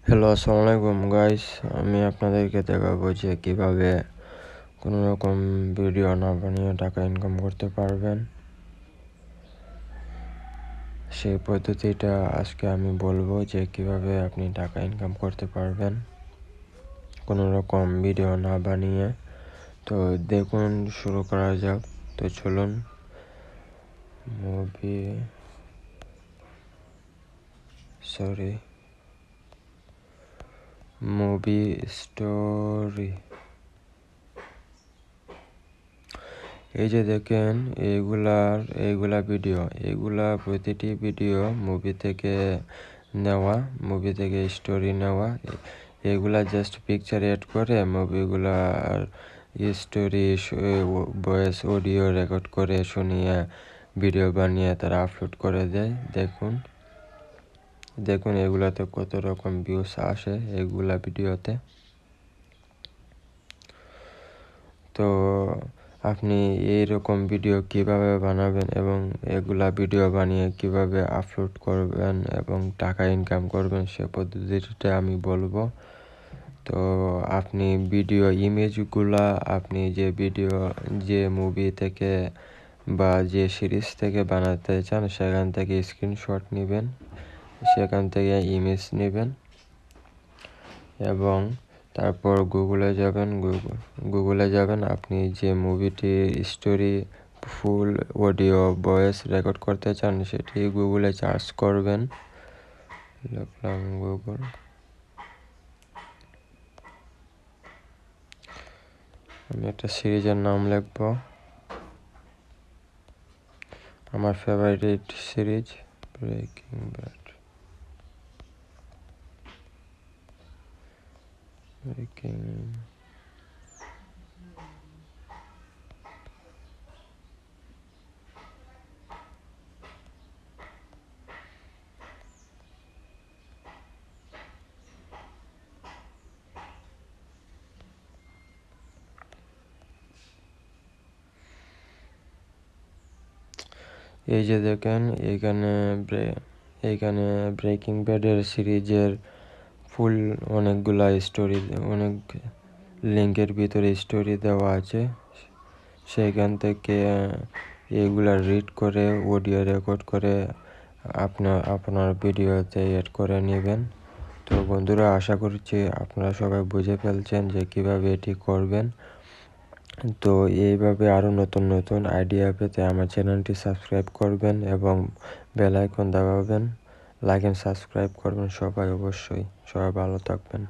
Hello, আসসালামু আলাইকুম guys. আমি আপনাদেরকে দেখাবো যে কিভাবে কোনো রকম ভিডিও না বানিয়ে টাকা ইনকাম করতে পারবেন। সেই পদ্ধতিটা আজকে আমি বলবো যে কিভাবে আপনি টাকা ইনকাম করতে পারবেন কোনো রকম ভিডিও না বানিয়ে। তো দেখুন, শুরু করা যাক। তো চলুন, মুভি স্টোরি। এই যে দেখেন, এইগুলা ভিডিও, প্রতিটি ভিডিও মুভি থেকে স্টোরি নেওয়া। এগুলা জাস্ট পিকচার এড করে মুভিগুলার স্টোরি, ভয়েস, অডিও রেকর্ড করে শুনিয়ে ভিডিও বানিয়ে তারা আপলোড করে দেয়। দেখুন এগুলাতে কত রকম ভিউজ আসে এগুলা ভিডিওতে। তো আপনি এইরকম ভিডিও কিভাবে বানাবেন এবং এগুলা ভিডিও বানিয়ে কিভাবে আপলোড করবেন এবং টাকা ইনকাম করবেন সে পদ্ধতিটা আমি বলবো। তো আপনি ভিডিও ইমেজগুলা আপনি যে মুভি থেকে বা যে সিরিজ থেকে বানাতে চান সেখান থেকে স্ক্রিনশট নেবেন, সেখান থেকে ইমেজ নেবেন এবং তারপর গুগলে যাবেন। আপনি যে মুভিটির স্টোরি, ফুল অডিও, ভয়েস রেকর্ড করতে চান সেটি গুগলে সার্চ করবেন। লিখলাম গুগল। আমি একটা সিরিজের নাম লিখব, আমার ফেভারিট সিরিজ ব্রেকিং ব্যাড। এই যে দেখেন, এইখানে ব্রেকিং ব্যাডের সিরিজের ফুল অনেকগুলা স্টোরি, অনেক লিঙ্কের ভিতরে স্টোরি দেওয়া আছে। সেখান থেকে এগুলা রিড করে অডিও রেকর্ড করে আপনার ভিডিওতে এড করে নেবেন। তো বন্ধুরা, আশা করছি আপনারা সবাই বুঝে ফেলছেন যে কিভাবে এটি করবেন। তো এইভাবে আরও নতুন আইডিয়া পেতে আমার চ্যানেলটি সাবস্ক্রাইব করবেন এবং বেল আইকন দাবাবেন, লাইক এন্ড সাবস্ক্রাইব করবেন। সবাই অবশ্যই, সবাই ভালো থাকবেন।